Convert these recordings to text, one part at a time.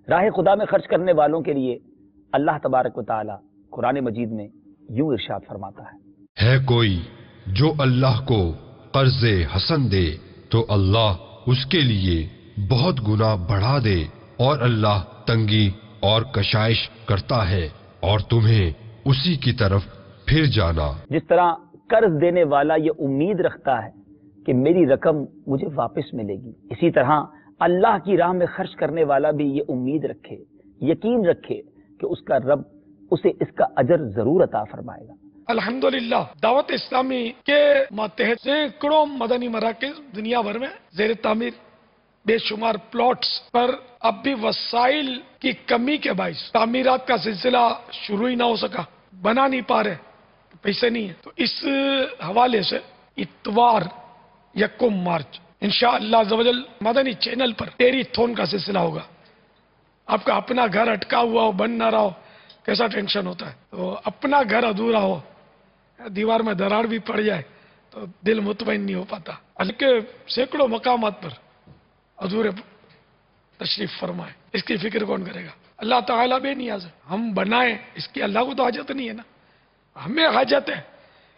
راہ خدا میں خرچ کرنے والوں کے لیے اللہ تبارک و تعالی قرآن مجید میں یوں ارشاد فرماتا ہے کوئی جو اللہ کو قرض حسن دے تو اللہ اس کے لیے بہت گنا بڑھا دے، اور اللہ تنگی اور کشائش کرتا ہے اور تمہیں اسی کی طرف پھر جانا۔ جس طرح قرض دینے والا یہ امید رکھتا ہے کہ میری رقم مجھے واپس ملے گی، اسی طرح اللہ کی راہ میں خرچ کرنے والا بھی یہ امید رکھے، یقین رکھے کہ اس کا رب اسے اس کا اجر ضرور عطا فرمائے گا۔ الحمدللہ دعوت اسلامی کے ماتحت سینکڑوں مدنی مراکز دنیا بھر میں زیر تعمیر، بے شمار پلاٹس پر اب بھی وسائل کی کمی کے باعث تعمیرات کا سلسلہ شروع ہی نہ ہو سکا، بنا نہیں پا رہے، پیسے نہیں ہیں۔ تو اس حوالے سے اتوار 1 مارچ انشاءاللہ عزوجل مدنی چینل پر ٹیری تھون کا سلسلہ ہوگا۔ آپ کا اپنا گھر اٹکا ہوا ہو، بن نہ رہا ہو، کیسا ٹینشن ہوتا ہے۔ تو اپنا گھر ادھورا ہو، دیوار میں دراڑ بھی پڑ جائے تو دل مطمئن نہیں ہو پاتا، بلکہ سینکڑوں مقامات پر ادھورے تشریف فرمائے، اس کی فکر کون کرے گا؟ اللہ تعالیٰ بے نیاز ہے، ہم بنائیں، اس کی اللہ کو تو حاجت نہیں ہے نا، ہمیں حاجت ہے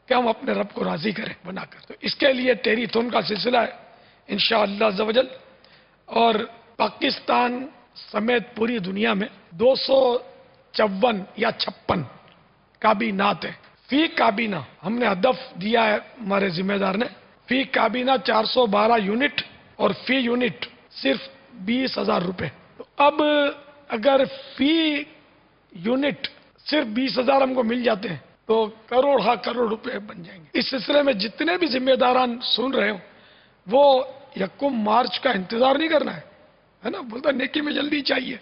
کہ ہم اپنے رب کو راضی کریں بنا کر۔ تو اس کے لیے ٹیری تھون کا سلسلہ ہے انشاءاللہ عزوجل، اور پاکستان سمیت پوری دنیا میں 254 یا 56 کابینات ہیں۔ فی کابینہ ہم نے ہدف دیا ہے ہمارے ذمہ دار نے، فی کابینہ 412 یونٹ اور فی یونٹ صرف 20,000 روپے۔ تو اب اگر فی یونٹ صرف 20,000 ہم کو مل جاتے ہیں تو کروڑ روپے بن جائیں گے۔ اس سلسلے میں جتنے بھی ذمہ داران سن رہے ہوں وہ 1 مارچ کا انتظار نہیں کرنا ہے نا، بولتا نیکی میں جلدی چاہیے،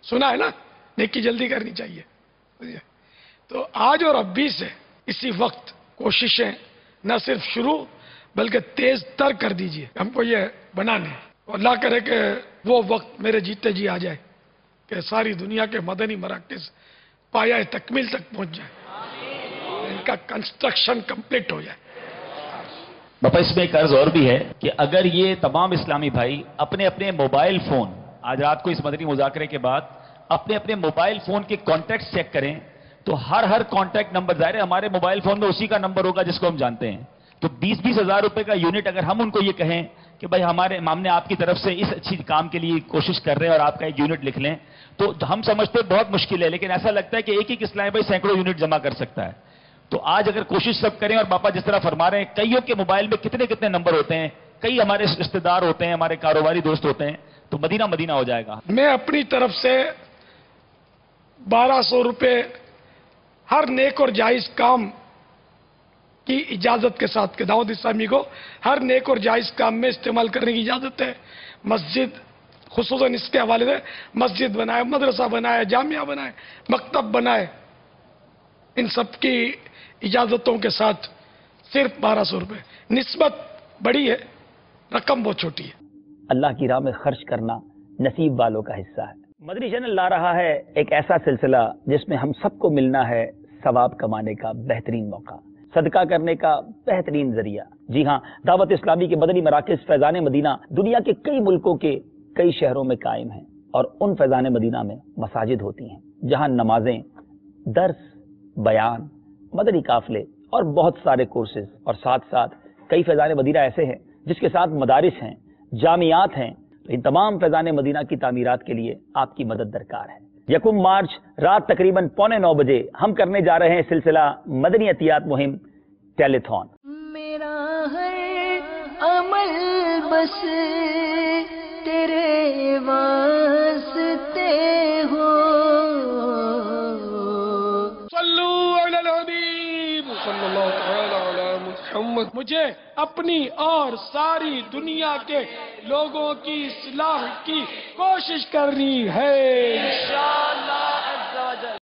سنا ہے نا، نیکی جلدی کرنی چاہیے۔ تو آج اور ابھی سے اسی وقت کوششیں نہ صرف شروع بلکہ تیز تر کر دیجئے، ہم کو یہ بنانے ہیں۔ اللہ کرے کہ وہ وقت میرے جیتے جی آ جائے کہ ساری دنیا کے مدنی مراکز پایہ تکمیل تک پہنچ جائے، ان کا کنسٹرکشن کمپلیٹ ہو جائے۔ باپا اس میں ایک عرض اور بھی ہے کہ اگر یہ تمام اسلامی بھائی اپنے اپنے موبائل فون آج رات کو اس مدنی مذاکرے کے بعد اپنے اپنے موبائل فون کے کانٹیکٹس چیک کریں تو ہر کانٹیکٹ نمبر، ظاہر ہے ہمارے موبائل فون میں اسی کا نمبر ہوگا جس کو ہم جانتے ہیں، تو 20 ہزار روپے کا یونٹ اگر ہم ان کو یہ کہیں کہ بھائی ہم نے آپ کی طرف سے اس اچھی کام کے لیے کوشش کر رہے ہیں اور آپ کا ایک یونٹ لکھ لیں، تو ہم سمجھتے ہیں بہت مشکل ہے، لیکن ایسا لگتا ہے کہ ایک اسلامی بھائی سینکڑوں یونٹ جمع کر سکتا ہے۔ تو آج اگر کوشش سب کریں، اور باپا جس طرح فرما رہے ہیں کئیوں کے موبائل میں کتنے نمبر ہوتے ہیں، کئی ہمارے رشتہ دار ہوتے ہیں، ہمارے کاروباری دوست ہوتے ہیں، تو مدینہ ہو جائے گا۔ میں اپنی طرف سے 1200 روپے ہر نیک اور جائز کام کی اجازت کے ساتھ کہ دعوت اسلامی کو ہر نیک اور جائز کام میں استعمال کرنے کی اجازت ہے۔ مسجد خصوصاً اس کے حوالے سے مسجد بنائے، مدرسہ بنائے، جامعہ بنائے، مکتب بنائے، ان سب کی اجازتوں کے ساتھ صرف 1200 روپے۔ نسبت بڑی ہے، رقم بہت چھوٹی ہے۔ اللہ کی راہ میں خرچ کرنا نصیب والوں کا حصہ ہے۔ مدنی چینل لا رہا ہے ایک ایسا سلسلہ جس میں ہم سب کو ملنا ہے ثواب کمانے کا بہترین موقع، صدقہ کرنے کا بہترین ذریعہ۔ جی ہاں، دعوت اسلامی کے مدنی مراکز فیضان مدینہ دنیا کے کئی ملکوں کے کئی شہروں میں قائم ہیں، اور ان فیضان مدینہ میں مساجد ہوتی ہیں جہاں نمازیں، درس، بیان، مدنی قافلے اور بہت سارے کورسز، اور ساتھ ساتھ کئی فیضان مدینہ ایسے ہیں جس کے ساتھ مدارس ہیں، جامعات ہیں۔ تو ان تمام فیضان مدینہ کی تعمیرات کے لیے آپ کی مدد درکار ہے۔ 1 مارچ رات تقریباً 8:45 بجے ہم کرنے جا رہے ہیں سلسلہ مدنی عطیات مہم ٹیلی تھون۔ میرا ہر عمل بس تیرے واسطے ہو، صلو علی الحبیب صلی اللہ تعالی علی محمد۔ مجھے اپنی اور ساری دنیا کے لوگوں کی اصلاح کی کوشش کرنی ہے۔